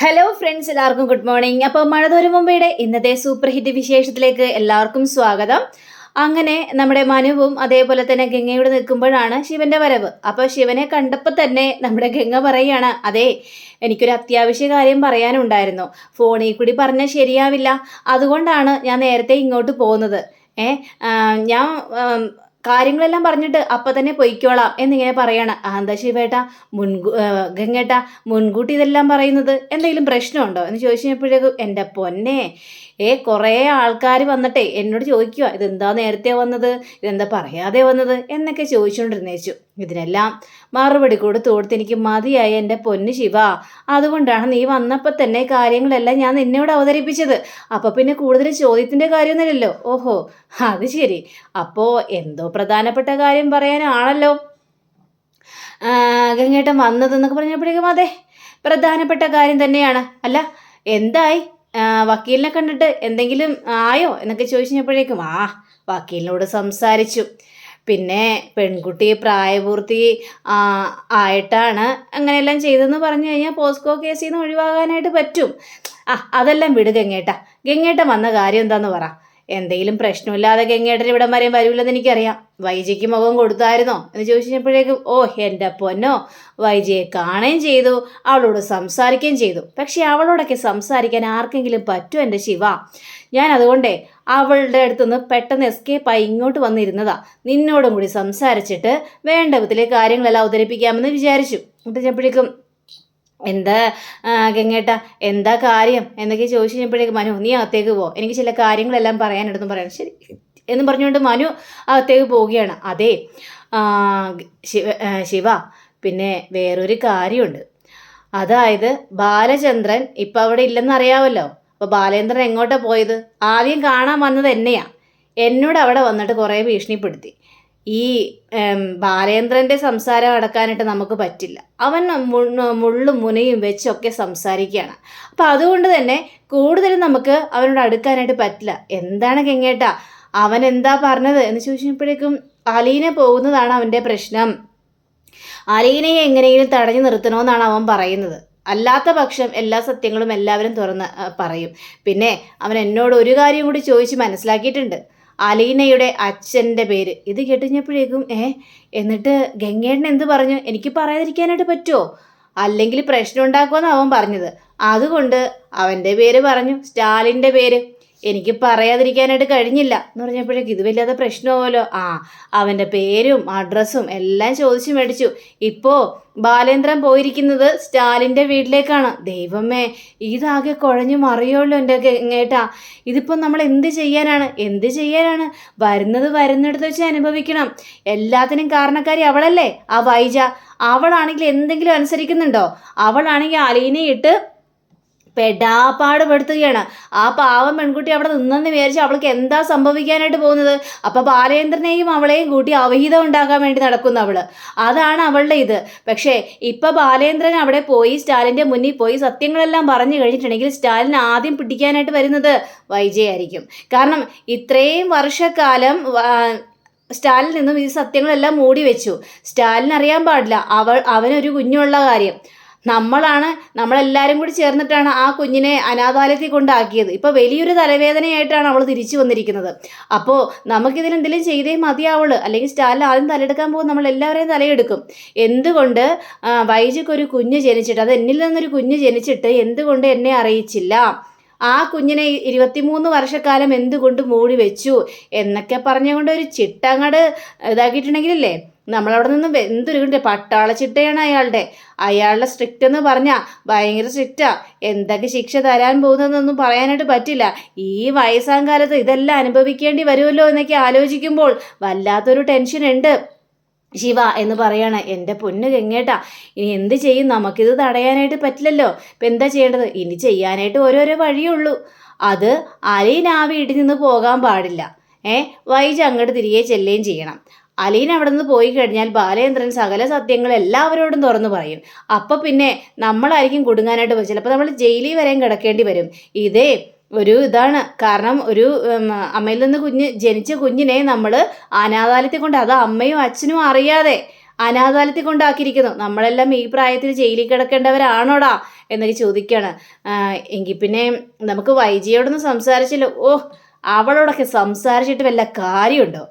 Hello friends, എല്ലാവർക്കും good morning. അപ്പോൾ മഴതോരും മുമ്പയുടെ ഇന്നത്തെ സൂപ്പർ ഹിറ്റ് വിശേഷത്തിലേക്ക് എല്ലാവർക്കും സ്വാഗതം. അങ്ങനെ നമ്മുടെ മനുവും അതേപോലെ തന്നെ ഗംഗയോട് നിൽക്കുമ്പോഴാണ് ശിവന്റെ വരവ്. അപ്പോൾ ശിവനെ കണ്ടപ്പോൾ തന്നെ നമ്മുടെ ഗംഗ പറയുകയാണ്, അതെ, എനിക്കൊരു അത്യാവശ്യ കാര്യം പറയാനുണ്ടായിരുന്നു. ഫോണിൽ കൂടി പറഞ്ഞാൽ ശരിയാവില്ല, അതുകൊണ്ടാണ് ഞാൻ നേരത്തെ ഇങ്ങോട്ട് പോകുന്നത്. ഞാൻ കാര്യങ്ങളെല്ലാം പറഞ്ഞിട്ട് അപ്പം തന്നെ പൊയ്ക്കോളാം എന്നിങ്ങനെ പറയണം. എന്താ ശിവേട്ട ഗംഗേട്ട മുൻകൂട്ടി ഇതെല്ലാം പറയുന്നത്? എന്തെങ്കിലും പ്രശ്നമുണ്ടോ എന്ന് ചോദിച്ചപ്പോഴേക്കും എൻ്റെ പൊന്നെ, കുറേ ആൾക്കാർ വന്നിട്ടേ എന്നോട് ചോദിക്കുക, ഇതെന്താ നേരത്തെ വന്നത്, ഇതെന്താ പറയാതെ വന്നത് എന്നൊക്കെ ചോദിച്ചുകൊണ്ടിരുന്നേച്ചു. ഇതിനെല്ലാം മറുപടി കൊടുത്ത് എനിക്ക് മതിയായി എൻ്റെ പൊന്ന് ശിവ. അതുകൊണ്ടാണ് നീ വന്നപ്പോൾ തന്നെ കാര്യങ്ങളെല്ലാം ഞാൻ നിന്നോട് അവതരിപ്പിച്ചത്. അപ്പോൾ പിന്നെ കൂടുതൽ ചോദ്യത്തിൻ്റെ കാര്യമൊന്നുമില്ലല്ലോ. ഓഹോ, അത് ശരി. അപ്പോൾ എന്തോ പ്രധാനപ്പെട്ട കാര്യം പറയാനാണല്ലോ ഗംഗേട്ടൻ വന്നതെന്നൊക്കെ പറഞ്ഞപ്പോഴേക്കും അതെ, പ്രധാനപ്പെട്ട കാര്യം തന്നെയാണ്. അല്ല, എന്തായി? വക്കീലിനെ കണ്ടിട്ട് എന്തെങ്കിലും ആയോ എന്നൊക്കെ ചോദിച്ചപ്പോഴേക്കും വക്കീലിനോട് സംസാരിച്ചു. പിന്നെ പെൺകുട്ടി പ്രായപൂർത്തി ആയിട്ടാണ് അങ്ങനെയെല്ലാം ചെയ്തതെന്ന് പറഞ്ഞു കഴിഞ്ഞാൽ പോസ്കോ കേസിൽ നിന്ന് ഒഴിവാകാനായിട്ട് പറ്റും. അതെല്ലാം വിട് ഗംഗേട്ടൻ വന്ന കാര്യം എന്താന്ന് പറ. എന്തെങ്കിലും പ്രശ്നമില്ലാതെ ഗംഗേട്ടൻ ഇവിടെ വരെയും വരൂല്ലെന്ന് എനിക്കറിയാം. വൈജിക്ക് മുഖം കൊടുത്തായിരുന്നോ എന്ന് ചോദിച്ചപ്പോഴേക്കും എൻ്റെ പൊന്നോ, വൈജിയെ കാണുകയും ചെയ്തു, അവളോട് സംസാരിക്കുകയും ചെയ്തു. പക്ഷെ അവളോടൊക്കെ സംസാരിക്കാൻ ആർക്കെങ്കിലും പറ്റുമോ എൻ്റെ ശിവ? ഞാൻ അതുകൊണ്ടേ അവളുടെ അടുത്തുനിന്ന് പെട്ടെന്ന് എസ്കേപ്പായി ഇങ്ങോട്ട് വന്നിരുന്നതാ. നിന്നോടും കൂടി സംസാരിച്ചിട്ട് വേണ്ട വിധത്തിലെ കാര്യങ്ങളെല്ലാം അവതരിപ്പിക്കാമെന്ന് വിചാരിച്ചു. എന്നിട്ടപ്പോഴേക്കും എന്താ ഗംഗേട്ട, എന്താ കാര്യം എന്നൊക്കെ ചോദിച്ചു കഴിഞ്ഞപ്പോഴേക്കും മനു, നീ അകത്തേക്ക് പോ, എനിക്ക് ചില കാര്യങ്ങളെല്ലാം പറയാനെടുത്തും പറയണം. ശരി എന്ന് പറഞ്ഞുകൊണ്ട് മനു അകത്തേക്ക് പോവുകയാണ്. അതെ ശിവ, പിന്നെ വേറൊരു കാര്യമുണ്ട്. അതായത് ബാലചന്ദ്രൻ ഇപ്പം അവിടെ ഇല്ലെന്ന് അറിയാമല്ലോ. അപ്പോൾ ബാലേന്ദ്രൻ എങ്ങോട്ടാണ് പോയത്? ആദ്യം കാണാൻ വന്നത് എന്നെയാ. എന്നോട് അവിടെ വന്നിട്ട് കുറേ ഭീഷണിപ്പെടുത്തി. ഈ ബാലേന്ദ്രൻ്റെ സംസാരം അടക്കാനായിട്ട് നമുക്ക് പറ്റില്ല. അവൻ മുള്ളും മുനയും വെച്ചൊക്കെ സംസാരിക്കുകയാണ്. അപ്പം അതുകൊണ്ട് തന്നെ കൂടുതലും നമുക്ക് അവനോട് അടുക്കാനായിട്ട് പറ്റില്ല. എന്താണ് ഗംഗേട്ട, അവൻ എന്താ പറഞ്ഞത് എന്ന് ചോദിച്ചപ്പോഴേക്കും അലീന പോകുന്നതാണ് അവൻ്റെ പ്രശ്നം. അലീനയെ എങ്ങനെയെങ്കിലും തടഞ്ഞു നിർത്തണമെന്നാണ് അവൻ പറയുന്നത്. അല്ലാത്ത പക്ഷം എല്ലാ സത്യങ്ങളും എല്ലാവരും തുറന്ന് പറയും. പിന്നെ അവൻ എന്നോട് ഒരു കാര്യം കൂടി ചോദിച്ച് മനസ്സിലാക്കിയിട്ടുണ്ട്, അലീനയുടെ അച്ഛൻ്റെ പേര്. ഇത് കേട്ടുകഴിഞ്ഞപ്പോഴേക്കും എന്നിട്ട് ഗംഗേട്ടൻ എന്ത് പറഞ്ഞു? എനിക്ക് പറയാതിരിക്കാനായിട്ട് പറ്റുമോ? അല്ലെങ്കിൽ പ്രശ്നം ഉണ്ടാക്കുമെന്ന് അവൻ പറഞ്ഞത്. അതുകൊണ്ട് അവൻ്റെ പേര് പറഞ്ഞു, സ്റ്റാലിൻ്റെ പേര്. എനിക്ക് പറയാതിരിക്കാനായിട്ട് കഴിഞ്ഞില്ല എന്ന് പറഞ്ഞപ്പോഴേക്കും ഇത് വല്ലാതെ പ്രശ്നമാവുമല്ലോ. അവൻ്റെ പേരും അഡ്രസ്സും എല്ലാം ചോദിച്ചു മേടിച്ചു. ഇപ്പോൾ ബാലേന്ദ്രൻ പോയിരിക്കുന്നത് സ്റ്റാലിൻ്റെ വീട്ടിലേക്കാണ്. ദൈവമേ, ഇതാകെ കുഴഞ്ഞു മറിയുള്ളൂ എൻ്റെ ഗംഗേട്ടാ. ഇതിപ്പോൾ നമ്മൾ എന്ത് ചെയ്യാനാണ്? വരുന്നിടത്ത് വെച്ച് അനുഭവിക്കണം. എല്ലാത്തിനും കാരണക്കാരി അവളല്ലേ, ആ വൈജ. അവളാണെങ്കിൽ എന്തെങ്കിലും അനുസരിക്കുന്നുണ്ടോ? അവളാണെങ്കിൽ അലീനയിട്ട് പെടാപ്പാട് പെടുത്തുകയാണ്. ആ പാവം പെൺകുട്ടി അവിടെ നിന്നെന്ന് വിചാരിച്ച് അവൾക്ക് എന്താ സംഭവിക്കാനായിട്ട് പോകുന്നത്? അപ്പോൾ ബാലേന്ദ്രനെയും അവളെയും കൂട്ടി അവഹിതം ഉണ്ടാക്കാൻ വേണ്ടി നടക്കുന്ന അവള്. അതാണ് അവളുടെ ഇത്. പക്ഷേ ഇപ്പം ബാലേന്ദ്രൻ അവിടെ പോയി സ്റ്റാലിൻ്റെ മുന്നിൽ പോയി സത്യങ്ങളെല്ലാം പറഞ്ഞു കഴിഞ്ഞിട്ടുണ്ടെങ്കിൽ സ്റ്റാലിൻ ആദ്യം പിടിക്കാനായിട്ട് വരുന്നത് വൈജയായിരിക്കും. കാരണം ഇത്രയും വർഷക്കാലം സ്റ്റാലിൽ നിന്നും ഈ സത്യങ്ങളെല്ലാം മൂടി വെച്ചു. സ്റ്റാലിൻ അറിയാൻ പാടില്ല അവനൊരു കുഞ്ഞുള്ള കാര്യം. നമ്മളെല്ലാവരും കൂടി ചേർന്നിട്ടാണ് ആ കുഞ്ഞിനെ അനാഥാലയത്തിൽ കൊണ്ടാക്കിയത്. ഇപ്പോൾ വലിയൊരു തലവേദനയായിട്ടാണ് അവൾ തിരിച്ചു വന്നിരിക്കുന്നത്. അപ്പോൾ നമുക്കിതിനെന്തെങ്കിലും ചെയ്തേ മതിയാവുള്ളൂ. അല്ലെങ്കിൽ സ്റ്റാലിൻ ആദ്യം തലയെടുക്കാൻ പോകും, നമ്മളെല്ലാവരെയും തലയെടുക്കും. എന്തുകൊണ്ട് വൈജിക്കൊരു കുഞ്ഞ് ജനിച്ചിട്ട്, അത് എന്നിൽ നിന്നൊരു കുഞ്ഞ് ജനിച്ചിട്ട് എന്തുകൊണ്ട് എന്നെ അറിയിച്ചില്ല? ആ കുഞ്ഞിനെ 23 വർഷക്കാലം എന്തുകൊണ്ട് മൂടി വെച്ചു എന്നൊക്കെ പറഞ്ഞുകൊണ്ട് ഒരു ചിട്ടങ്ങട് ഇതാക്കിയിട്ടുണ്ടെങ്കിലല്ലേ നമ്മളവിടെ നിന്ന് എന്തൊരു പട്ടാള ചിട്ടയാണ് അയാളുടെ സ്ട്രിക്റ്റ് എന്ന് പറഞ്ഞാൽ ഭയങ്കര സ്ട്രിക്റ്റാ. എന്തൊക്കെ ശിക്ഷ തരാൻ പോകുന്നതെന്നൊന്നും പറയാനായിട്ട് പറ്റില്ല. ഈ വയസ്സാം കാലത്ത് ഇതെല്ലാം അനുഭവിക്കേണ്ടി വരുമല്ലോ എന്നൊക്കെ ആലോചിക്കുമ്പോൾ വല്ലാത്തൊരു ടെൻഷൻ ഉണ്ട് ശിവ എന്ന് പറയാണ്. എൻ്റെ പൊന്ന് ഗംഗേട്ടാ, ഇനി എന്ത് ചെയ്യും? നമുക്കിത് തടയാനായിട്ട് പറ്റില്ലല്ലോ. ഇപ്പം എന്താ ചെയ്യേണ്ടത്? ഇനി ചെയ്യാനായിട്ട് ഓരോരോ വഴിയുള്ളൂ. അത് അലീന ആ വീട്ടിൽ നിന്ന് പോകാൻ പാടില്ല. വൈജ് അങ്ങോട്ട് തിരികെ ചെല്ലുകയും ചെയ്യണം. അലീന അവിടെ നിന്ന് പോയി കഴിഞ്ഞാൽ ബാലേന്ദ്രൻ സകല സത്യങ്ങൾ എല്ലാവരോടും തുറന്നു പറയും. അപ്പം പിന്നെ നമ്മളായിരിക്കും കുടുങ്ങാനായിട്ട് പോയി. ചിലപ്പോൾ നമ്മൾ ജയിലിൽ വരെയും കിടക്കേണ്ടി വരും. ഒരു ഇതാണ്. കാരണം ഒരു അമ്മയിൽ നിന്ന് ജനിച്ച കുഞ്ഞിനെ നമ്മൾ അനാഥാലയത്തിൽ കൊണ്ട്, അത് അമ്മയും അച്ഛനും അറിയാതെ അനാഥാലയത്തിൽ കൊണ്ടാക്കിയിരിക്കുന്നു. നമ്മളെല്ലാം ഈ പ്രായത്തിൽ ജയിലിൽ കിടക്കേണ്ടവരാണോടാ എന്നൊക്കെ ചോദിക്കുകയാണ്. എങ്കിൽ പിന്നെ നമുക്ക് വൈജിയോടൊന്ന് സംസാരിച്ചല്ലോ. അവളോടൊക്കെ സംസാരിച്ചിട്ട് വല്ല കാര്യമുണ്ടോ?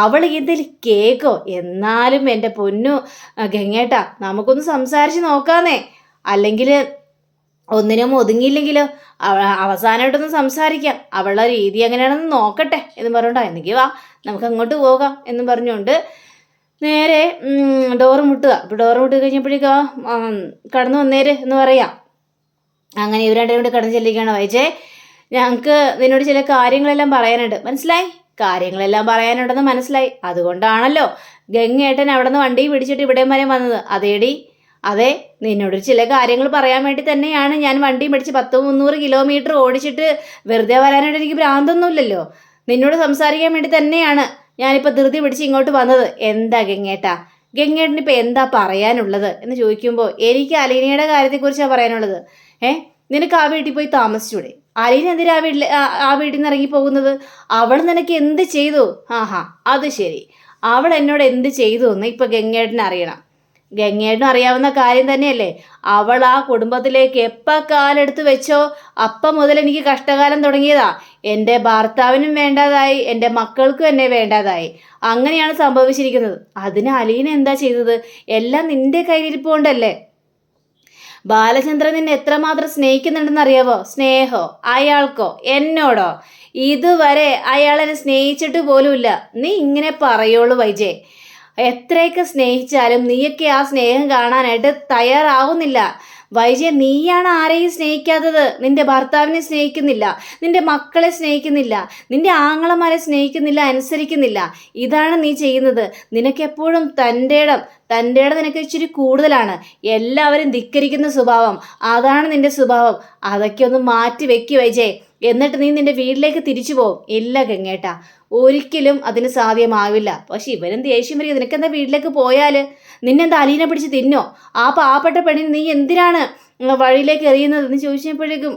അവൾ എന്തെങ്കിലും കേക്കോ? എന്നാലും എൻ്റെ പൊന്നു ഗംഗേട്ടാ, നമുക്കൊന്ന് സംസാരിച്ച് നോക്കാന്നേ. അല്ലെങ്കിൽ ഒന്നിനും ഒതുങ്ങിയില്ലെങ്കിലോ അവസാനമായിട്ടൊന്ന് സംസാരിക്കാം. അവളുടെ രീതി എങ്ങനെയാണെന്ന് നോക്കട്ടെ എന്ന് പറഞ്ഞോണ്ടാ. എന്നെങ്കിൽ വാ, നമുക്ക് അങ്ങോട്ട് പോകാം എന്നും പറഞ്ഞുകൊണ്ട് നേരെ ഡോറ് മുട്ടുക. അപ്പോൾ ഡോറ് മുട്ടി കഴിഞ്ഞപ്പോഴേക്കാ കടന്നു വന്നേര് എന്ന് പറയാം. അങ്ങനെ ഇവർ രണ്ടും കൂടി കടന്നു ചെല്ലിക്കുകയാണ്. വൈജേ, ഞങ്ങൾക്ക് നിന്നോട് ചില കാര്യങ്ങളെല്ലാം പറയാനുണ്ട്. മനസ്സിലായി? കാര്യങ്ങളെല്ലാം പറയാനുണ്ടെന്ന് മനസ്സിലായി. അതുകൊണ്ടാണല്ലോ ഗംഗേട്ടൻ അവിടെ നിന്ന് വണ്ടി പിടിച്ചിട്ട് ഇവിടെയും വരെ വന്നത്. അതേടി, അതെ, നിന്നോട് ചില കാര്യങ്ങൾ പറയാൻ വേണ്ടി തന്നെയാണ് ഞാൻ വണ്ടി പിടിച്ച് 100-300 കിലോമീറ്റർ ഓടിച്ചിട്ട് വെറുതെ വരാനായിട്ട് എനിക്ക് ഭ്രാന്തൊന്നുമില്ലല്ലോ. നിന്നോട് സംസാരിക്കാൻ വേണ്ടി തന്നെയാണ് ഞാനിപ്പോൾ ധൃതി പിടിച്ച് ഇങ്ങോട്ട് വന്നത്. എന്താ ഗംഗേട്ടാ, ഗംഗേട്ടനിപ്പോൾ എന്താ പറയാനുള്ളത് എന്ന് ചോദിക്കുമ്പോൾ എനിക്ക് അലീനയുടെ കാര്യത്തെക്കുറിച്ചാണ് പറയാനുള്ളത്. നിനക്ക് ആ വീട്ടിൽ പോയി താമസിച്ചൂടെ? അലീന എന്തിനാ ആ വീട്ടിൽ നിന്ന് ഇറങ്ങി പോകുന്നത്? അവൾ നിനക്ക് എന്ത് ചെയ്തു? അത് ശരി, അവൾ എന്നോട് എന്ത് ചെയ്തു എന്ന് ഇപ്പം ഗംഗേട്ടന് അറിയണം. ഗംഗേട്ടനും അറിയാവുന്ന കാര്യം തന്നെയല്ലേ. അവൾ ആ കുടുംബത്തിലേക്ക് എപ്പോൾ കാലെടുത്ത് വെച്ചോ അപ്പം മുതൽ എനിക്ക് കഷ്ടകാലം തുടങ്ങിയതാ. എൻ്റെ ഭർത്താവിനും വേണ്ടാതായി, എൻ്റെ മക്കൾക്കും എന്നെ വേണ്ടാതായി. അങ്ങനെയാണ് സംഭവിച്ചിരിക്കുന്നത്. അതിന് അലീന എന്താ ചെയ്തത്? എല്ലാം നിന്റെ കയ്യിലിരിപ്പുകൊണ്ടല്ലേ. ബാലചന്ദ്രൻ നിന്നെ എത്രമാത്രം സ്നേഹിക്കുന്നുണ്ടെന്ന് അറിയാവോ? സ്നേഹോ? അയാൾക്കോ? എന്നോടോ? ഇതുവരെ അയാളെന്നെ സ്നേഹിച്ചിട്ട് പോലുമില്ല. നീ ഇങ്ങനെ പറയുള്ളൂ വൈജേ. എത്രയൊക്കെ സ്നേഹിച്ചാലും നീയൊക്കെ ആ സ്നേഹം കാണാനായിട്ട് തയ്യാറാവുന്നില്ല. വൈജയ, നീയാണ് ആരെയും സ്നേഹിക്കാത്തത്. നിന്റെ ഭർത്താവിനെ സ്നേഹിക്കുന്നില്ല, നിന്റെ മക്കളെ സ്നേഹിക്കുന്നില്ല, നിന്റെ ആങ്ങളമാരെ സ്നേഹിക്കുന്നില്ല, അനുസരിക്കുന്നില്ല. ഇതാണ് നീ ചെയ്യുന്നത്. നിനക്കെപ്പോഴും തൻ്റെ ഇടം നിനക്ക് ഇച്ചിരി കൂടുതലാണ്. എല്ലാവരും ധിക്കരിക്കുന്ന സ്വഭാവം, അതാണ് നിന്റെ സ്വഭാവം. അതൊക്കെ ഒന്ന് മാറ്റി വെക്ക് വൈജയ്. എന്നിട്ട് നീ നിന്റെ വീട്ടിലേക്ക് തിരിച്ചു പോവും. ഇല്ല ഗംഗേട്ടാ, ഒരിക്കലും അതിന് സാധ്യമാവില്ല. പക്ഷെ ഇവരും ദേഷ്യം വരിക. നിനക്കെന്താ വീട്ടിലേക്ക് പോയാൽ നിന്നെന്താ അലീനെ പിടിച്ച് തിന്നോ? ആ പാവപ്പെട്ട പെണ്ണിന് നീ എന്തിനാണ് വഴിയിലേക്ക് എറിയുന്നത് എന്ന് ചോദിച്ചപ്പോഴേക്കും,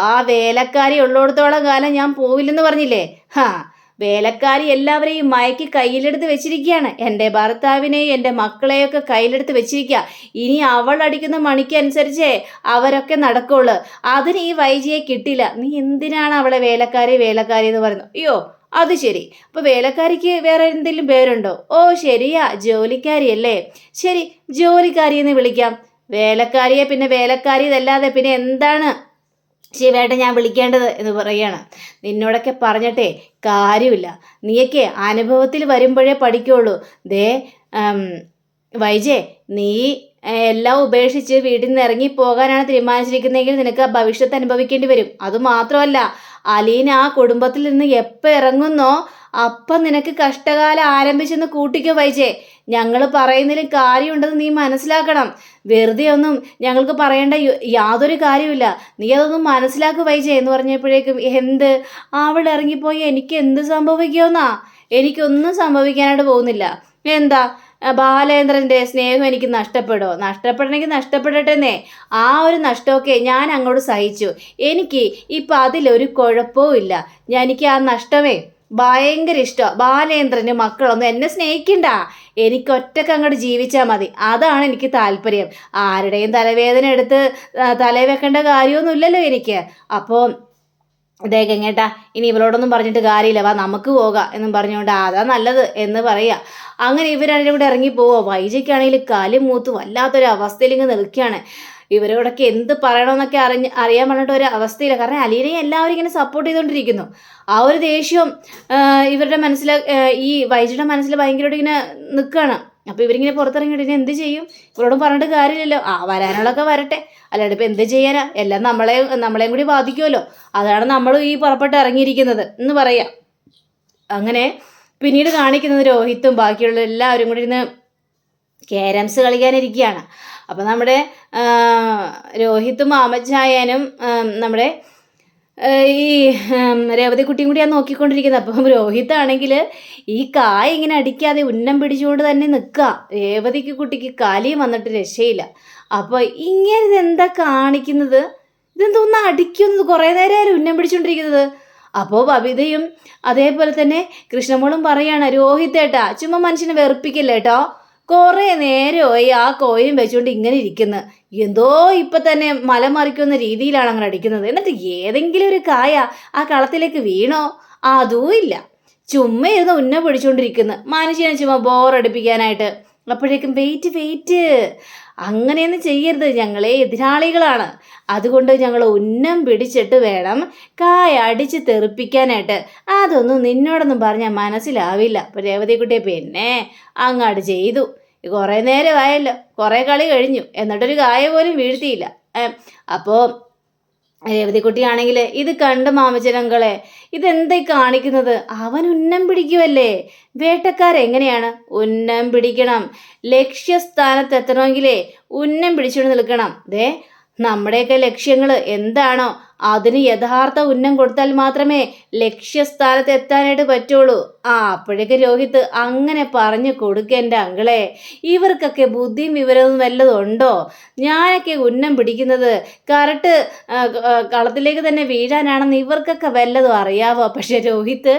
ആ വേലക്കാരി ഉള്ളിടത്തോളം കാലം ഞാൻ പോവില്ലെന്ന് പറഞ്ഞില്ലേ. വേലക്കാരി എല്ലാവരെയും മയക്കി കയ്യിലെടുത്ത് വെച്ചിരിക്കുകയാണ്. എൻ്റെ ഭർത്താവിനെയും എൻ്റെ മക്കളെയൊക്കെ കയ്യിലെടുത്ത് വെച്ചിരിക്കുക. ഇനി അവൾ അടിക്കുന്ന മണിക്കനുസരിച്ചേ അവരൊക്കെ നടക്കുള്ളൂ. അതിന് ഈ വൈജിയെ കിട്ടില്ല. നീ എന്തിനാണ് അവളെ വേലക്കാരി എന്ന് പറയുന്നത്? അയ്യോ, അത് ശരി. അപ്പോൾ വേലക്കാരിക്ക് വേറെ എന്തെങ്കിലും പേരുണ്ടോ? ശരിയാ, ജോലിക്കാരിയല്ലേ. ശരി, ജോലിക്കാരി എന്ന് വിളിക്കാം. വേലക്കാരിയെ പിന്നെ വേലക്കാരി ഇതല്ലാതെ പിന്നെ എന്താണ് ശിവേട്ടൻ ഞാൻ വിളിക്കേണ്ടത് എന്ന് പറയുകയാണ്. നിന്നോടൊക്കെ പറഞ്ഞിട്ടേ കാര്യമില്ല. നീയൊക്കെ അനുഭവത്തിൽ വരുമ്പോഴേ പഠിക്കുള്ളൂ. വൈജേ, നീ എല്ലാം ഉപേക്ഷിച്ച് വീട്ടിൽ നിന്ന് ഇറങ്ങിപ്പോകാനാണ് തീരുമാനിച്ചിരിക്കുന്നതെങ്കിൽ നിനക്ക് ഭവിഷ്യത്ത് അനുഭവിക്കേണ്ടി വരും. അതുമാത്രമല്ല, അലീന ആ കുടുംബത്തിൽ നിന്ന് എപ്പോൾ ഇറങ്ങുന്നോ അപ്പം നിനക്ക് കഷ്ടകാലം ആരംഭിച്ചെന്ന് കൂട്ടിക്കോ വൈജേ. ഞങ്ങൾ പറയുന്നതിലും കാര്യമുണ്ടെന്ന് നീ മനസ്സിലാക്കണം. വെറുതെ ഒന്നും ഞങ്ങൾക്ക് പറയേണ്ട യാതൊരു കാര്യമില്ല. നീ അതൊന്നും മനസ്സിലാക്കുക വൈജേ എന്ന് പറഞ്ഞപ്പോഴേക്കും, എന്ത് അവൾ ഇറങ്ങിപ്പോയി എനിക്ക് എന്ത് സംഭവിക്കുമെന്നാ? എനിക്കൊന്നും സംഭവിക്കാനായിട്ട് പോകുന്നില്ല. എന്താ ബാലേന്ദ്രൻ്റെ സ്നേഹം എനിക്ക് നഷ്ടപ്പെടുമോ? നഷ്ടപ്പെടണമെങ്കിൽ നഷ്ടപ്പെടട്ടെന്നേ. ആ ഒരു നഷ്ടമൊക്കെ ഞാൻ അങ്ങോട്ട് സഹിച്ചു. എനിക്ക് ഇപ്പം അതിലൊരു കുഴപ്പവും ഇല്ല. എനിക്ക് ആ നഷ്ടമേ ഭയങ്കര ഇഷ്ടമാണ്. ബാലേന്ദ്രൻ്റെ മക്കളൊന്നും എന്നെ സ്നേഹിക്കണ്ട. എനിക്ക് ഒറ്റക്ക് അങ്ങോട്ട് ജീവിച്ചാൽ മതി. അതാണ് എനിക്ക് താല്പര്യം. ആരുടെയും തലവേദന എടുത്ത് തലവെക്കേണ്ട കാര്യമൊന്നുമില്ലല്ലോ എനിക്ക്. അപ്പോൾ ഇതേ ഗംഗേട്ടാ, ഇനി ഇവളോടൊന്നും പറഞ്ഞിട്ട് കാര്യമില്ല, വാ നമുക്ക് പോകാം എന്നും പറഞ്ഞുകൊണ്ട് അതാ നല്ലത് എന്ന് പറയുക. അങ്ങനെ ഇവരതിൻ്റെ കൂടെ ഇറങ്ങി പോവുക. വൈജയ്ക്കാണെങ്കിൽ കാലും മൂത്ത് വല്ലാത്തൊരു അവസ്ഥയിൽ ഇങ്ങ് നിൽക്കുകയാണ്. ഇവരോടൊക്കെ എന്ത് പറയണമെന്നൊക്കെ അറിയാൻ പറഞ്ഞിട്ട് ഒരു അവസ്ഥയില്ല. കാരണം അലീനയെ എല്ലാവരും ഇങ്ങനെ സപ്പോർട്ട് ചെയ്തുകൊണ്ടിരിക്കുന്നു. ആ ഒരു ദേഷ്യവും ഇവരുടെ മനസ്സിൽ, ഈ വൈജയുടെ മനസ്സിൽ ഭയങ്കരമായിട്ട് ഇങ്ങനെ നിൽക്കുകയാണ്. അപ്പോൾ ഇവരിങ്ങനെ പുറത്തിറങ്ങിയിട്ട് ഇനി എന്ത് ചെയ്യും? ഇവരോടും പറഞ്ഞിട്ട് കാര്യമില്ലല്ലോ. വരാനുള്ളതൊക്കെ വരട്ടെ, അല്ലാണ്ട് ഇപ്പം എന്ത് ചെയ്യാനാ? എല്ലാം നമ്മളെയും കൂടി ബാധിക്കുമല്ലോ. അതാണ് നമ്മൾ ഈ പുറപ്പെട്ട് ഇറങ്ങിയിരിക്കുന്നത് എന്ന് പറയാം. അങ്ങനെ പിന്നീട് കാണിക്കുന്നത് രോഹിത്തും ബാക്കിയുള്ള എല്ലാവരും കൂടി ഇരുന്ന് ക്യാരംസ് കളിക്കാനിരിക്കുകയാണ്. അപ്പം നമ്മുടെ രോഹിത്തും മാമച്ചായനും നമ്മുടെ ഈ രേവതിക്കുട്ടിയും കൂടിയാണ് നോക്കിക്കൊണ്ടിരിക്കുന്നത്. അപ്പം രോഹിത്താണെങ്കിൽ ഈ കായ ഇങ്ങനെ അടിക്കാതെ ഉന്നം പിടിച്ചുകൊണ്ട് തന്നെ നിൽക്കുക. രേവതിക്ക് കുട്ടിക്ക് കാലിയും വന്നിട്ട് രക്ഷയില്ല. അപ്പോൾ ഇങ്ങനെ ഇതെന്താ കാണിക്കുന്നത്? ഇതെന്തോന്ന് അടിക്കുന്നത്? കുറേ നേരം ഉന്നം പിടിച്ചുകൊണ്ടിരിക്കുന്നത്. അപ്പോൾ ബബിതയും അതേപോലെ തന്നെ കൃഷ്ണമോളും പറയാണ്, രോഹിത്തേട്ടാ ചുമ്മാ മനുഷ്യനെ വെറുപ്പിക്കില്ല കേട്ടോ, കുറേ നേരമായി ആ കോയിനും വെച്ചുകൊണ്ട് ഇങ്ങനെ ഇരിക്കുന്നു. എന്തോ ഇപ്പം തന്നെ മല മറിക്കുന്ന രീതിയിലാണ് അങ്ങനെ അടിക്കുന്നത്. എന്നിട്ട് ഏതെങ്കിലും ഒരു കായ ആ കളത്തിലേക്ക് വീണോ? അതും ഇല്ല. ചുമ്മാ ഇരുന്ന് ഉന്നം പിടിച്ചുകൊണ്ടിരിക്കുന്നു, മനുഷ്യനെ ചുമ്മാ ബോറടിപ്പിക്കാനായിട്ട്. അപ്പോഴേക്കും വെയിറ്റ്, അങ്ങനെയൊന്നും ചെയ്യരുത്, ഞങ്ങളെ എതിരാളികളാണ്. അതുകൊണ്ട് ഞങ്ങൾ ഉന്നം പിടിച്ചിട്ട് വേണം കായ അടിച്ച് തെറിപ്പിക്കാനായിട്ട്. അതൊന്നും നിന്നോടൊന്നും പറഞ്ഞാൽ മനസ്സിലാവില്ല. അപ്പോൾ രേവതിക്കുട്ടിയെ പിന്നെ അങ്ങാട്ട് ചെയ്തു. കുറേ നേരമായല്ലോ, കുറേ കളി കഴിഞ്ഞു, എന്നിട്ടൊരു കായ പോലും വീഴ്ത്തിയില്ല. അപ്പോൾ രേവതിക്കുട്ടിയാണെങ്കിൽ ഇത് കണ്ട് മാമച്ചനങ്കളെ ഇതെന്തായി കാണിക്കുന്നത്? അവൻ ഉന്നം പിടിക്കുമല്ലേ. വേട്ടക്കാരെങ്ങനെയാണ്? ഉന്നം പിടിക്കണം. ലക്ഷ്യസ്ഥാനത്ത് എത്തണമെങ്കിലേ ഉന്നം പിടിച്ചുകൊണ്ട് നിൽക്കണം. നമ്മുടെയൊക്കെ ലക്ഷ്യങ്ങൾ എന്താണോ അതിന് യഥാർത്ഥ ഉന്നം കൊടുത്താൽ മാത്രമേ ലക്ഷ്യസ്ഥാനത്ത് എത്താനായിട്ട് പറ്റുള്ളൂ. അപ്പോഴേക്ക് രോഹിത് അങ്ങനെ പറഞ്ഞു കൊടുക്കേണ്ട അങ്കളെ. ഇവർക്കൊക്കെ ബുദ്ധിയും വിവരവും വല്ലതും ഉണ്ടോ? ഞാനൊക്കെ ഉന്നം പിടിക്കുന്നത് കറക്റ്റ് കളത്തിലേക്ക് തന്നെ വീഴാനാണെന്ന് ഇവർക്കൊക്കെ വല്ലതും അറിയാവോ? പക്ഷെ രോഹിത്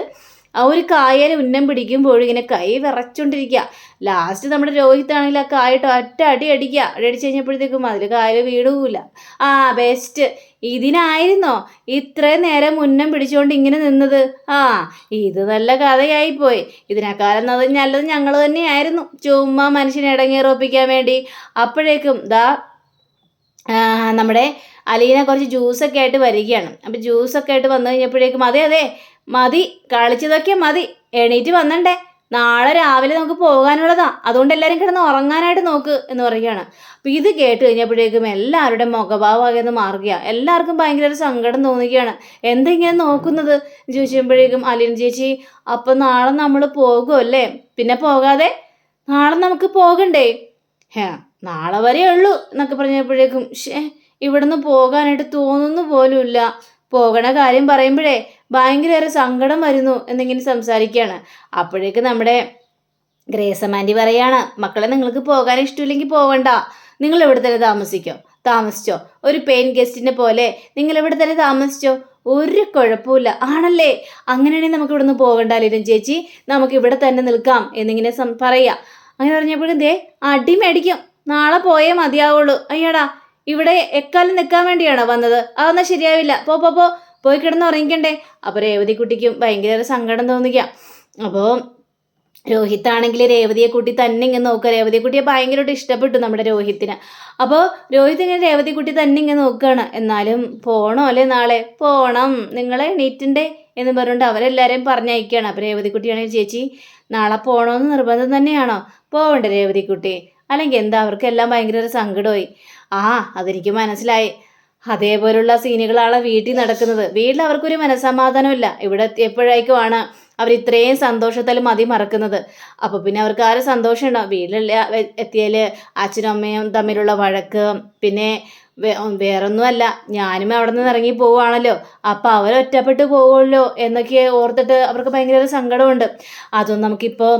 ഒരു കായൽ ഉന്നം പിടിക്കുമ്പോഴും ഇങ്ങനെ കൈ വിറച്ചോണ്ടിരിക്കുക. ലാസ്റ്റ് നമ്മുടെ രോഹിത്താണെങ്കിൽ ആ കായിട്ട് ഒറ്റ അടി അടിക്കുക. അടിച്ചു കഴിഞ്ഞപ്പോഴത്തേക്കും അതിൽ കായൽ വീടുകൂല. ബെസ്റ്റ്. ഇതിനായിരുന്നോ ഇത്രയും നേരം ഉന്നം പിടിച്ചുകൊണ്ട് ഇങ്ങനെ നിന്നത്? ഇത് നല്ല കഥയായിപ്പോയി. ഇതിനേക്കാലം നല്ലത് ഞങ്ങൾ തന്നെയായിരുന്നു, ചുമ്മാ മനുഷ്യനെ ഇടങ്ങേറൊപ്പിക്കാൻ വേണ്ടി. അപ്പോഴേക്കും നമ്മുടെ അലീന കുറച്ച് ജ്യൂസൊക്കെ ആയിട്ട് വരികയാണ്. അപ്പം ജ്യൂസൊക്കെ ആയിട്ട് വന്നു കഴിഞ്ഞപ്പോഴേക്കും അതെ മതി, കളിച്ചതൊക്കെ മതി, എണീറ്റ് വന്നണ്ടേ, നാളെ രാവിലെ നമുക്ക് പോകാനുള്ളതാ, അതുകൊണ്ട് എല്ലാവരും കിടന്ന് ഉറങ്ങാനായിട്ട് നോക്ക് എന്ന് പറയുകയാണ്. അപ്പം ഇത് കേട്ട് കഴിഞ്ഞപ്പോഴേക്കും എല്ലാവരുടെ മുഖഭാവമാകുന്ന മാറുകയാണ്. എല്ലാവർക്കും ഭയങ്കര സങ്കടം തോന്നുകയാണ്. എന്താ ഇങ്ങനെ നോക്കുന്നത് ചോദിച്ചപ്പോഴേക്കും അലീന ചേച്ചി, അപ്പം നാളെ നമ്മൾ പോകുമല്ലേ? പിന്നെ പോകാതെ നാളെ നമുക്ക് പോകണ്ടേ? നാളെ വരെ ഉള്ളൂ എന്നൊക്കെ പറഞ്ഞപ്പോഴേക്കും ഇവിടുന്ന് പോകാനായിട്ട് തോന്നുന്നു പോലുമില്ല. പോകണ കാര്യം പറയുമ്പോഴേ ഭയങ്കര സങ്കടം വരുന്നു എന്നിങ്ങനെ സംസാരിക്കുകയാണ്. അപ്പോഴേക്ക് നമ്മുടെ ഗ്രേസമാൻറ്റി പറയാണ്, മക്കളെ നിങ്ങൾക്ക് പോകാൻ ഇഷ്ടമില്ലെങ്കിൽ പോകണ്ട, നിങ്ങൾ ഇവിടെ തന്നെ താമസിച്ചോ, ഒരു പെയിൻ ഗസ്റ്റിനെ പോലെ നിങ്ങൾ ഇവിടെ തന്നെ താമസിച്ചോ, ഒരു കുഴപ്പമില്ല. ആണല്ലേ? അങ്ങനെയാണെങ്കിൽ നമുക്ക് ഇവിടുന്ന് പോകണ്ടാലും ചേച്ചി, നമുക്ക് ഇവിടെ തന്നെ നിൽക്കാം എന്നിങ്ങനെ പറയാ. അങ്ങനെ പറഞ്ഞപ്പോഴും അടി മേടിക്കും, നാളെ പോയേ മതിയാവുള്ളൂ. അയ്യടാ, ഇവിടെ എക്കാലം നിൽക്കാൻ വേണ്ടിയാണോ വന്നത്? അതൊന്നും ശരിയാവില്ല, പോയി കിടന്ന് ഉറങ്ങിക്കണ്ടേ. അപ്പോൾ രേവതിക്കുട്ടിക്കും ഭയങ്കര സങ്കടം തോന്നിക്കുക. അപ്പോൾ രോഹിത്താണെങ്കിൽ രേവതിയെ കുട്ടി തന്നെ ഇങ്ങനെ നോക്കുക. രേവതിക്കുട്ടിയെ ഭയങ്കരമായിട്ട് ഇഷ്ടപ്പെട്ടു നമ്മുടെ രോഹിത്തിന്. അപ്പോൾ രോഹിത് ഇങ്ങനെ രേവതിക്കുട്ടി തന്നെ ഇങ്ങനെ നോക്കുകയാണ്. എന്നാലും പോകണോ അല്ലേ? നാളെ പോകണം, നിങ്ങളെ എണീറ്റിൻ്റെ എന്ന് പറഞ്ഞുകൊണ്ട് അവരെല്ലാവരെയും പറഞ്ഞയക്കുകയാണ്. അപ്പോൾ രേവതിക്കുട്ടിയാണെങ്കിൽ ചേച്ചി നാളെ പോകണമെന്ന് നിർബന്ധം തന്നെയാണോ? പോകണ്ടേ രേവതിക്കുട്ടി? അല്ലെങ്കിൽ എന്താ, അവർക്കെല്ലാം ഭയങ്കര സങ്കടമായി. അതെനിക്ക് മനസ്സിലായി. അതേപോലുള്ള സീനുകളാണ് വീട്ടിൽ നടക്കുന്നത്. വീട്ടിൽ അവർക്കൊരു മനസ്സമാധാനമില്ല. ഇവിടെ എപ്പോഴേക്കുമാണ് അവർ ഇത്രയും സന്തോഷത്തിൽ മതി മറക്കുന്നത്. അപ്പോൾ പിന്നെ അവർക്ക് ആരും സന്തോഷം ഉണ്ടാവും? വീട്ടിൽ എത്തിയാൽ അച്ഛനും അമ്മയും തമ്മിലുള്ള വഴക്ക്, പിന്നെ വേറൊന്നുമല്ല, ഞാനും അവിടെ നിന്ന് ഇറങ്ങി പോവുകയാണല്ലോ, അപ്പോൾ അവരൊറ്റപ്പെട്ട് പോകുമല്ലോ എന്നൊക്കെ ഓർത്തിട്ട് അവർക്ക് ഭയങ്കര സങ്കടമുണ്ട്. അതൊന്നും നമുക്കിപ്പോൾ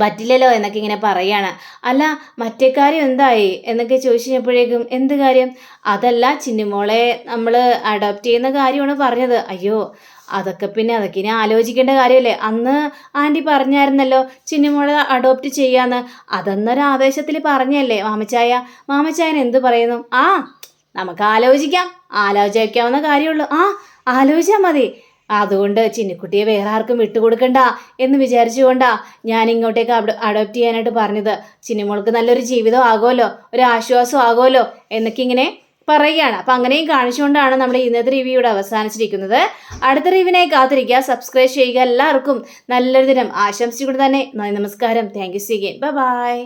പറ്റില്ലല്ലോ എന്നൊക്കെ ഇങ്ങനെ പറയാണ്. അല്ല, മറ്റേ കാര്യം എന്തായി എന്നൊക്കെ ചോദിച്ചു കഴിഞ്ഞപ്പോഴേക്കും എന്ത് കാര്യം? അതല്ല, ചിന്നുമോളെ നമ്മൾ അഡോപ്റ്റ് ചെയ്യുന്ന കാര്യമാണ് പറഞ്ഞത്. അയ്യോ, അതൊക്കെ ഇനി ആലോചിക്കേണ്ട കാര്യമല്ലേ? അന്ന് ആൻറ്റി പറഞ്ഞായിരുന്നല്ലോ ചിന്നുമോളെ അഡോപ്റ്റ് ചെയ്യാന്ന്. അതൊന്നൊരു ആവേശത്തിൽ പറഞ്ഞല്ലേ മാമച്ചായൻ എന്ത് പറയുന്നു? നമുക്ക് ആലോചിക്കാവുന്ന കാര്യമുള്ളൂ. ആലോചിച്ചാൽ മതി. അതുകൊണ്ട് ചിന്നിക്കുട്ടിയെ വേറെ ആർക്കും വിട്ടുകൊടുക്കണ്ട എന്ന് വിചാരിച്ചുകൊണ്ടാ ഞാൻ ഇങ്ങോട്ടേക്ക് അഡോപ്റ്റ് ചെയ്യാനായിട്ട് പറഞ്ഞത്. ചിന്നിമോൾക്ക് നല്ലൊരു ജീവിതം ആകുമല്ലോ, ഒരു ആശ്വാസം ആകുമല്ലോ എന്നൊക്കെ ഇങ്ങനെ പറയുകയാണ്. അപ്പം അങ്ങനെയും കാണിച്ചുകൊണ്ടാണ് നമ്മുടെ ഇന്നത്തെ റിവ്യൂ ഇവിടെ അവസാനിച്ചിരിക്കുന്നത്. അടുത്ത റിവ്യൂവിനായി കാത്തിരിക്കുക, സബ്സ്ക്രൈബ് ചെയ്യുക. എല്ലാവർക്കും നല്ലൊരു ദിനം ആശംസിച്ചുകൊണ്ട് തന്നെ നന്ദി, നമസ്കാരം. Thank you. See again. By.